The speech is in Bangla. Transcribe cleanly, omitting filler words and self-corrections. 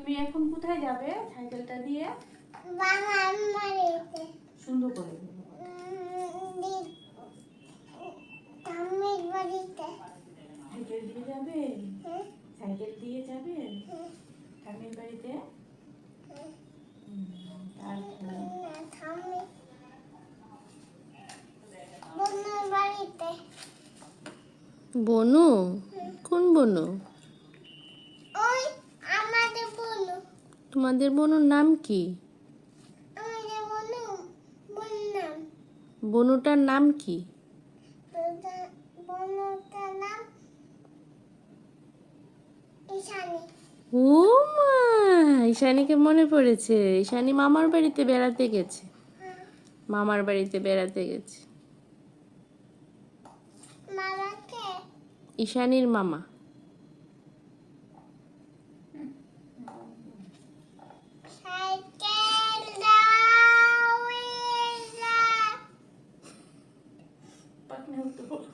তুমি এখন কোথায় যাবে সাইকেলটা দিয়ে? সুন্দর করে সাইকেল দিয়ে যাবে? সাইকেল দিয়ে যাবে ঠাম্মির বাড়িতে? বনু? কোন বনু? তোমাদের বনুর নাম কি? বনুটার নাম কি? ও মা, ঈশানীকে মনে পড়েছে। ঈশানী মামার বাড়িতে বেড়াতে গেছে। মামার বাড়িতে বেড়াতে গেছে। ঈশানীর মামা। পাকনা উঠতে বলো।